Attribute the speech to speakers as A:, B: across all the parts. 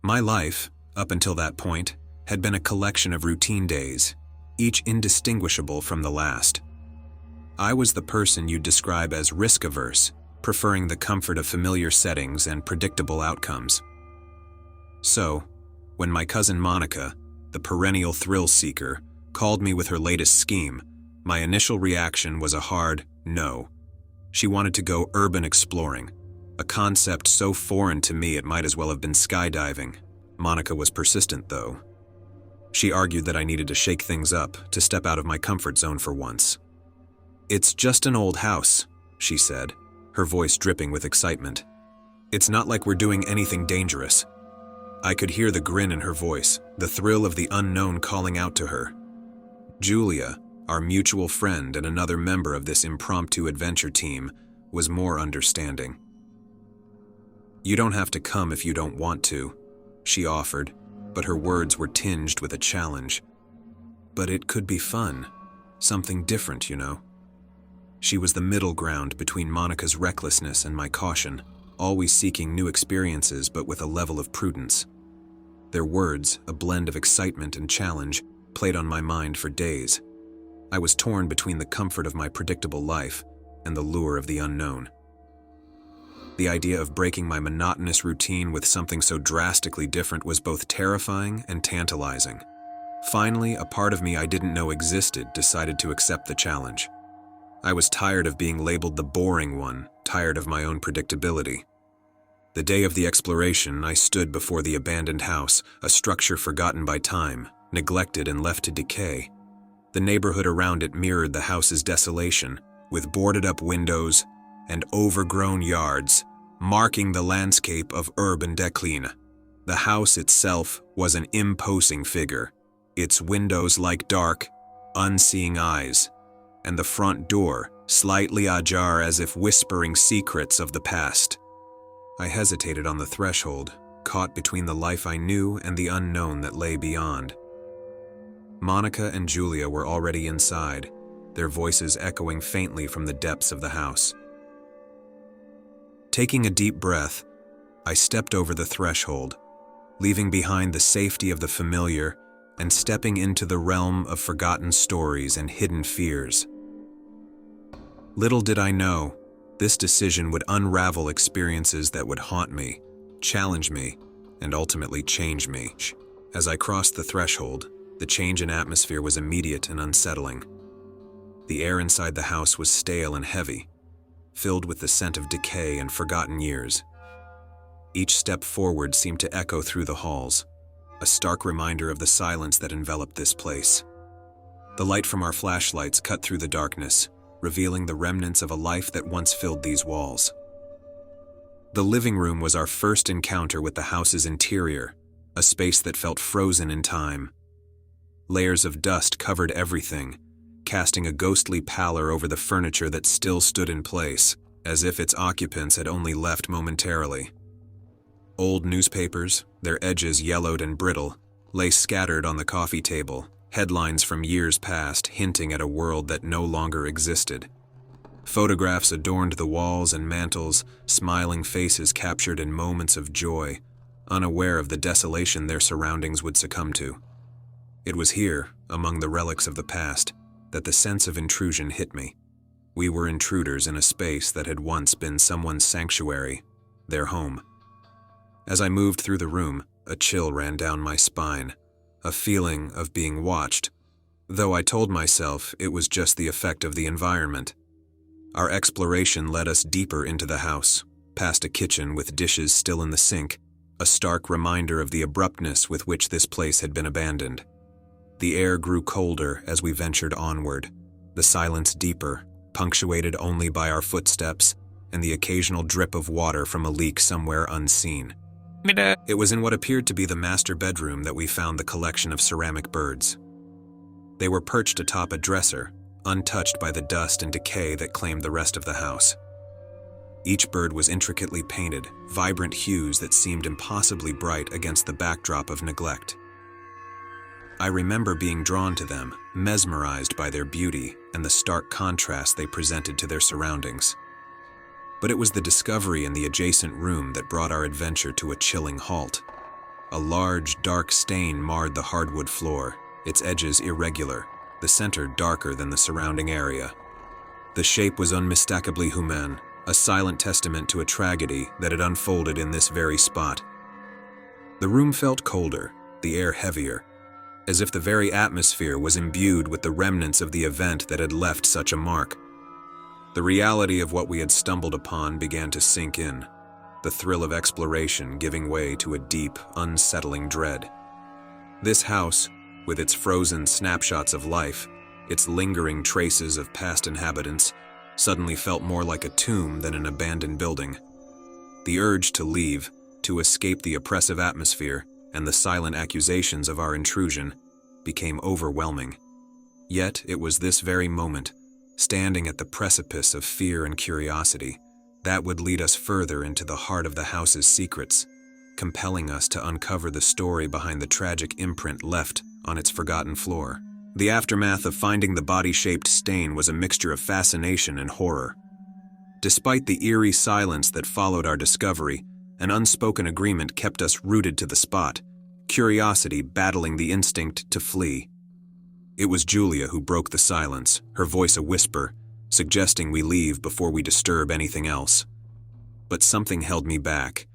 A: My life, up until that point, had been a collection of routine days, each indistinguishable from the last. I was the person you'd describe as risk-averse, preferring the comfort of familiar settings and predictable outcomes. So, when my cousin Monica, the perennial thrill-seeker, called me with her latest scheme, my initial reaction was a hard no. She wanted to go urban exploring, a concept so foreign to me it might as well have been skydiving. Monica was persistent, though. She argued that I needed to shake things up, to step out of my comfort zone for once. "It's just an old house," she said, her voice dripping with excitement. "It's not like we're doing anything dangerous." I could hear the grin in her voice, the thrill of the unknown calling out to her. Julia, our mutual friend and another member of this impromptu adventure team, was more understanding. "You don't have to come if you don't want to," she offered, but her words were tinged with a challenge. "But it could be fun. Something different, you know." She was the middle ground between Monica's recklessness and my caution, always seeking new experiences but with a level of prudence. Their words, a blend of excitement and challenge, played on my mind for days. I was torn between the comfort of my predictable life and the lure of the unknown. The idea of breaking my monotonous routine with something so drastically different was both terrifying and tantalizing. Finally, a part of me I didn't know existed decided to accept the challenge. I was tired of being labeled the boring one, tired of my own predictability. The day of the exploration, I stood before the abandoned house, a structure forgotten by time, neglected and left to decay. The neighborhood around it mirrored the house's desolation, with boarded-up windows and overgrown yards, marking the landscape of urban decline. The house itself was an imposing figure, its windows like dark, unseeing eyes, and the front door slightly ajar as if whispering secrets of the past. I hesitated on the threshold, caught between the life I knew and the unknown that lay beyond. Monica and Julia were already inside, their voices echoing faintly from the depths of the house. Taking a deep breath, I stepped over the threshold, leaving behind the safety of the familiar and stepping into the realm of forgotten stories and hidden fears. Little did I know, this decision would unravel experiences that would haunt me, challenge me, and ultimately change me. As I crossed the threshold, the change in atmosphere was immediate and unsettling. The air inside the house was stale and heavy, filled with the scent of decay and forgotten years. Each step forward seemed to echo through the halls, a stark reminder of the silence that enveloped this place. The light from our flashlights cut through the darkness, revealing the remnants of a life that once filled these walls. The living room was our first encounter with the house's interior, a space that felt frozen in time. Layers of dust covered everything, casting a ghostly pallor over the furniture that still stood in place, as if its occupants had only left momentarily. Old newspapers, their edges yellowed and brittle, lay scattered on the coffee table, headlines from years past hinting at a world that no longer existed. Photographs adorned the walls and mantels, smiling faces captured in moments of joy, unaware of the desolation their surroundings would succumb to. It was here, among the relics of the past, that the sense of intrusion hit me. We were intruders in a space that had once been someone's sanctuary, their home. As I moved through the room, a chill ran down my spine, a feeling of being watched, though I told myself it was just the effect of the environment. Our exploration led us deeper into the house, past a kitchen with dishes still in the sink, a stark reminder of the abruptness with which this place had been abandoned. The air grew colder as we ventured onward, the silence deeper, punctuated only by our footsteps and the occasional drip of water from a leak somewhere unseen. It was in what appeared to be the master bedroom that we found the collection of ceramic birds. They were perched atop a dresser, untouched by the dust and decay that claimed the rest of the house. Each bird was intricately painted, vibrant hues that seemed impossibly bright against the backdrop of neglect. I remember being drawn to them, mesmerized by their beauty and the stark contrast they presented to their surroundings. But it was the discovery in the adjacent room that brought our adventure to a chilling halt. A large, dark stain marred the hardwood floor, its edges irregular, the center darker than the surrounding area. The shape was unmistakably human, a silent testament to a tragedy that had unfolded in this very spot. The room felt colder, the air heavier, as if the very atmosphere was imbued with the remnants of the event that had left such a mark. The reality of what we had stumbled upon began to sink in, the thrill of exploration giving way to a deep, unsettling dread. This house, with its frozen snapshots of life, its lingering traces of past inhabitants, suddenly felt more like a tomb than an abandoned building. The urge to leave, to escape the oppressive atmosphere and the silent accusations of our intrusion, became overwhelming. Yet it was this very moment, standing at the precipice of fear and curiosity, that would lead us further into the heart of the house's secrets, compelling us to uncover the story behind the tragic imprint left on its forgotten floor. The aftermath of finding the body-shaped stain was a mixture of fascination and horror. Despite the eerie silence that followed our discovery, an unspoken agreement kept us rooted to the spot, curiosity battling the instinct to flee. It was Julia who broke the silence, her voice a whisper, suggesting we leave before we disturb anything else. But something held me back,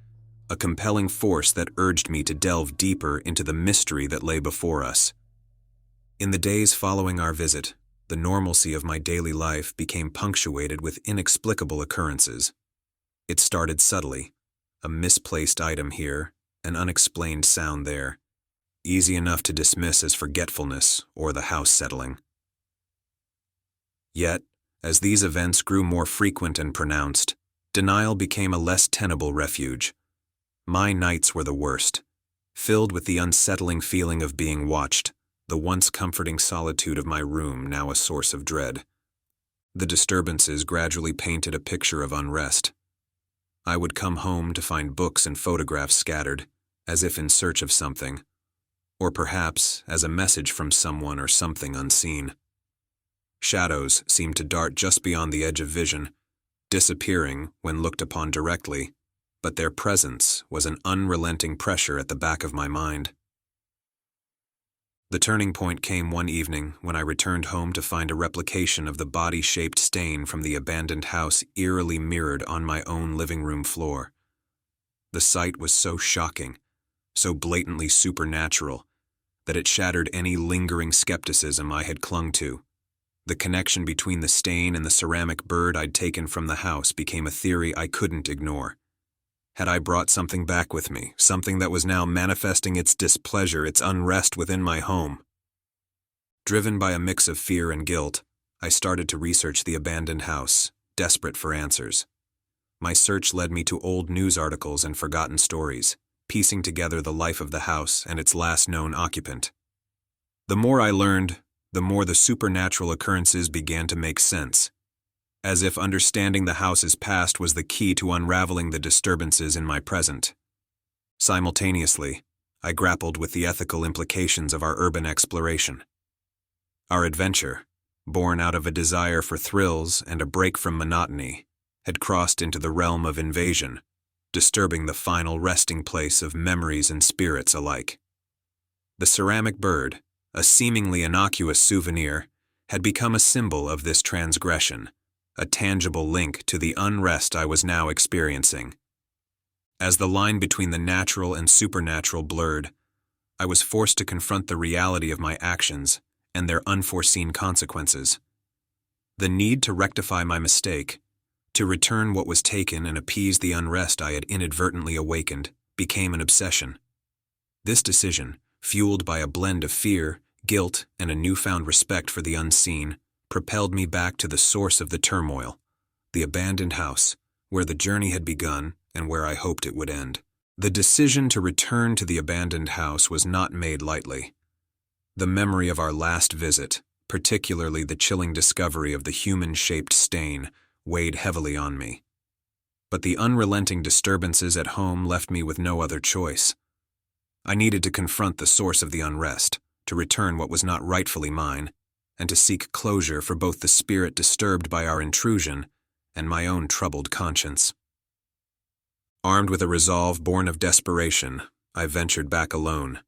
A: a compelling force that urged me to delve deeper into the mystery that lay before us. In the days following our visit, the normalcy of my daily life became punctuated with inexplicable occurrences. It started subtly, a misplaced item here, an unexplained sound there, easy enough to dismiss as forgetfulness or the house settling. Yet, as these events grew more frequent and pronounced, denial became a less tenable refuge. My nights were the worst, filled with the unsettling feeling of being watched, the once comforting solitude of my room now a source of dread. The disturbances gradually painted a picture of unrest. I would come home to find books and photographs scattered, as if in search of something, or perhaps as a message from someone or something unseen. Shadows seemed to dart just beyond the edge of vision, disappearing when looked upon directly, but their presence was an unrelenting pressure at the back of my mind. The turning point came one evening when I returned home to find a replication of the body-shaped stain from the abandoned house eerily mirrored on my own living room floor. The sight was so shocking, so blatantly supernatural, that it shattered any lingering skepticism I had clung to. The connection between the stain and the ceramic bird I'd taken from the house became a theory I couldn't ignore. Had I brought something back with me, something that was now manifesting its displeasure, its unrest within my home? Driven by a mix of fear and guilt, I started to research the abandoned house, desperate for answers. My search led me to old news articles and forgotten stories, piecing together the life of the house and its last known occupant. The more I learned, the more the supernatural occurrences began to make sense, as if understanding the house's past was the key to unraveling the disturbances in my present. Simultaneously, I grappled with the ethical implications of our urban exploration. Our adventure, born out of a desire for thrills and a break from monotony, had crossed into the realm of invasion, disturbing the final resting place of memories and spirits alike. The ceramic bird, a seemingly innocuous souvenir, had become a symbol of this transgression, a tangible link to the unrest I was now experiencing. As the line between the natural and supernatural blurred, I was forced to confront the reality of my actions and their unforeseen consequences. The need to rectify my mistake, to return what was taken and appease the unrest I had inadvertently awakened, became an obsession. This decision, fueled by a blend of fear, guilt, and a newfound respect for the unseen, propelled me back to the source of the turmoil, the abandoned house, where the journey had begun and where I hoped it would end. The decision to return to the abandoned house was not made lightly. The memory of our last visit, particularly the chilling discovery of the human-shaped stain, weighed heavily on me. But the unrelenting disturbances at home left me with no other choice. I needed to confront the source of the unrest, to return what was not rightfully mine, and to seek closure for both the spirit disturbed by our intrusion and my own troubled conscience. Armed with a resolve born of desperation, I ventured back alone,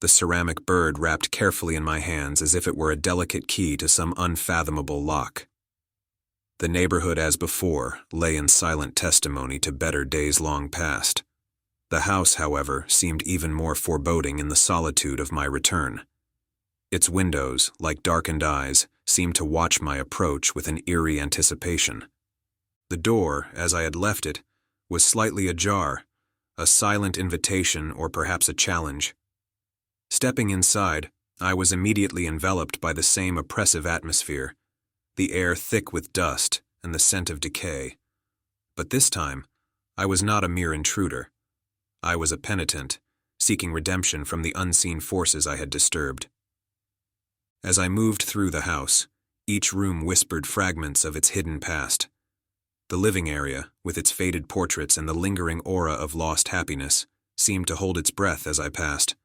A: the ceramic bird wrapped carefully in my hands as if it were a delicate key to some unfathomable lock. The neighborhood, as before, lay in silent testimony to better days long past. The house, however, seemed even more foreboding in the solitude of my return. Its windows, like darkened eyes, seemed to watch my approach with an eerie anticipation. The door, as I had left it, was slightly ajar, a silent invitation or perhaps a challenge. Stepping inside, I was immediately enveloped by the same oppressive atmosphere, the air thick with dust and the scent of decay. But this time, I was not a mere intruder. I was a penitent, seeking redemption from the unseen forces I had disturbed. As I moved through the house, each room whispered fragments of its hidden past. The living area, with its faded portraits and the lingering aura of lost happiness, seemed to hold its breath as I passed.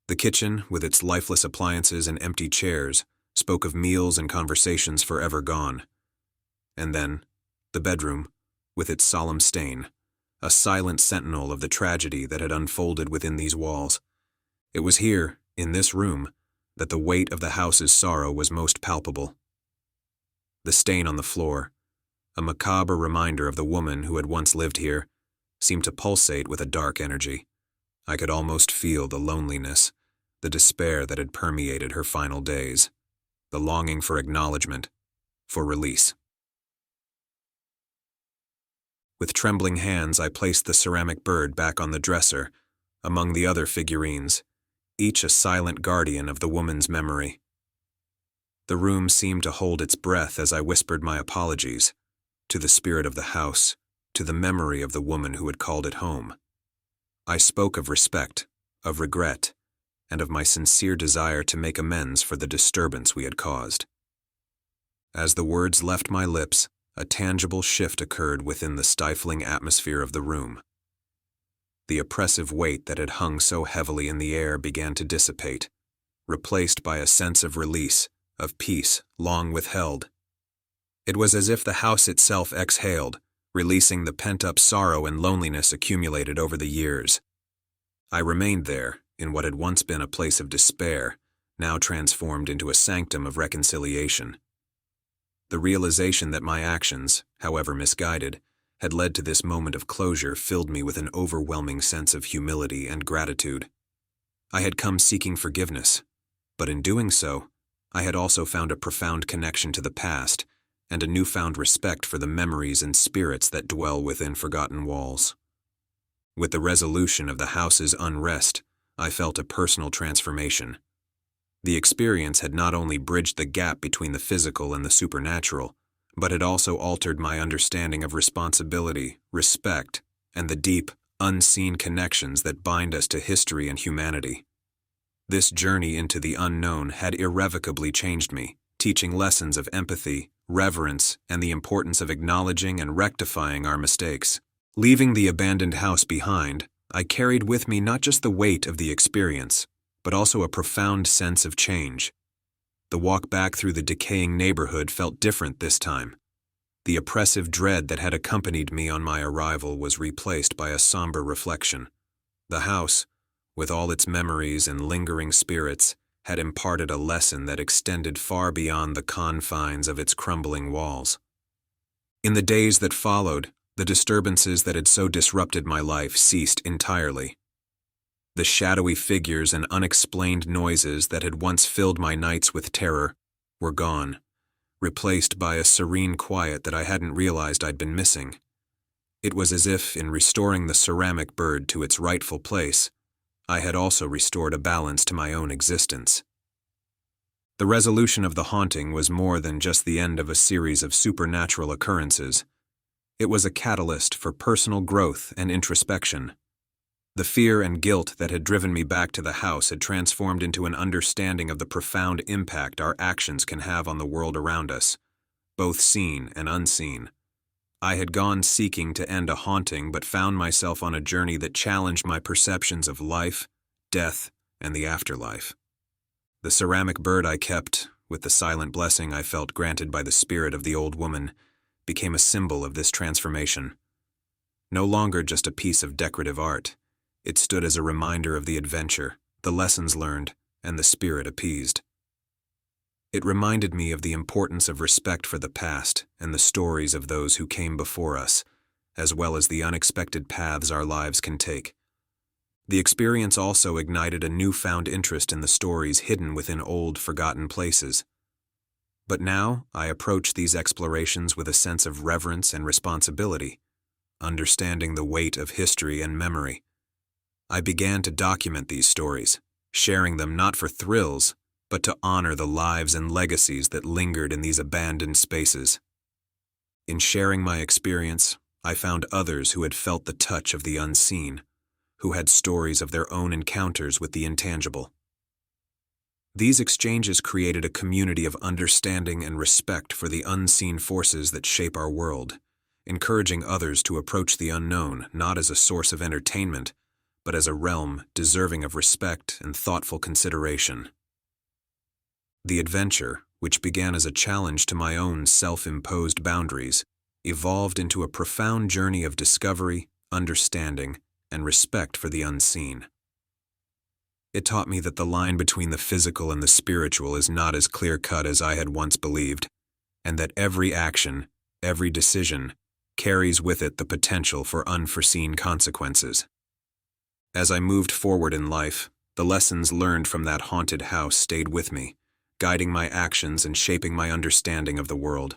A: The kitchen, with its lifeless appliances and empty chairs, spoke of meals and conversations forever gone. And then, the bedroom, with its solemn stain, a silent sentinel of the tragedy that had unfolded within these walls. It was here, in this room, that the weight of the house's sorrow was most palpable. The stain on the floor, a macabre reminder of the woman who had once lived here, seemed to pulsate with a dark energy. I could almost feel the loneliness, the despair that had permeated her final days, the longing for acknowledgement, for release. With trembling hands, I placed the ceramic bird back on the dresser, among the other figurines, each a silent guardian of the woman's memory. The room seemed to hold its breath as I whispered my apologies, to the spirit of the house, to the memory of the woman who had called it home. I spoke of respect, of regret, and of my sincere desire to make amends for the disturbance we had caused. As the words left my lips, a tangible shift occurred within the stifling atmosphere of the room. The oppressive weight that had hung so heavily in the air began to dissipate, replaced by a sense of release, of peace long withheld. It was as if the house itself exhaled, releasing the pent-up sorrow and loneliness accumulated over the years. I remained there, in what had once been a place of despair, now transformed into a sanctum of reconciliation. The realization that my actions, however misguided, had led to this moment of closure filled me with an overwhelming sense of humility and gratitude. I had come seeking forgiveness, but in doing so, I had also found a profound connection to the past and a newfound respect for the memories and spirits that dwell within forgotten walls. With the resolution of the house's unrest, I felt a personal transformation. The experience had not only bridged the gap between the physical and the supernatural, but had also altered my understanding of responsibility, respect, and the deep, unseen connections that bind us to history and humanity. This journey into the unknown had irrevocably changed me, teaching lessons of empathy, reverence, and the importance of acknowledging and rectifying our mistakes. Leaving the abandoned house behind, I carried with me not just the weight of the experience, but also a profound sense of change. The walk back through the decaying neighborhood felt different this time. The oppressive dread that had accompanied me on my arrival was replaced by a somber reflection. The house, with all its memories and lingering spirits, had imparted a lesson that extended far beyond the confines of its crumbling walls. In the days that followed, the disturbances that had so disrupted my life ceased entirely. The shadowy figures and unexplained noises that had once filled my nights with terror were gone, replaced by a serene quiet that I hadn't realized I'd been missing. It was as if, in restoring the ceramic bird to its rightful place, I had also restored a balance to my own existence. The resolution of the haunting was more than just the end of a series of supernatural occurrences. It was a catalyst for personal growth and introspection. The fear and guilt that had driven me back to the house had transformed into an understanding of the profound impact our actions can have on the world around us, both seen and unseen. I had gone seeking to end a haunting but found myself on a journey that challenged my perceptions of life, death, and the afterlife. The ceramic bird I kept, with the silent blessing I felt granted by the spirit of the old woman, became a symbol of this transformation. No longer just a piece of decorative art, It stood as a reminder of the adventure, the lessons learned, and the spirit appeased. It reminded me of the importance of respect for the past and the stories of those who came before us, as well as the unexpected paths our lives can take. The experience also ignited a newfound interest in the stories hidden within old, forgotten places. But now I approach these explorations with a sense of reverence and responsibility, understanding the weight of history and memory. I began to document these stories, sharing them not for thrills, but to honor the lives and legacies that lingered in these abandoned spaces. In sharing my experience, I found others who had felt the touch of the unseen, who had stories of their own encounters with the intangible. These exchanges created a community of understanding and respect for the unseen forces that shape our world, encouraging others to approach the unknown not as a source of entertainment, but as a realm deserving of respect and thoughtful consideration. The adventure, which began as a challenge to my own self-imposed boundaries, evolved into a profound journey of discovery, understanding, and respect for the unseen. It taught me that the line between the physical and the spiritual is not as clear-cut as I had once believed, and that every action, every decision, carries with it the potential for unforeseen consequences. As I moved forward in life, the lessons learned from that haunted house stayed with me, guiding my actions and shaping my understanding of the world.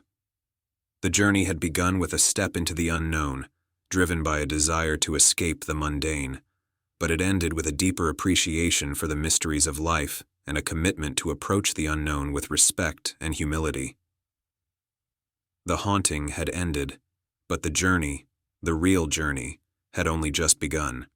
A: The journey had begun with a step into the unknown, driven by a desire to escape the mundane, but it ended with a deeper appreciation for the mysteries of life and a commitment to approach the unknown with respect and humility. The haunting had ended, but the journey, the real journey, had only just begun.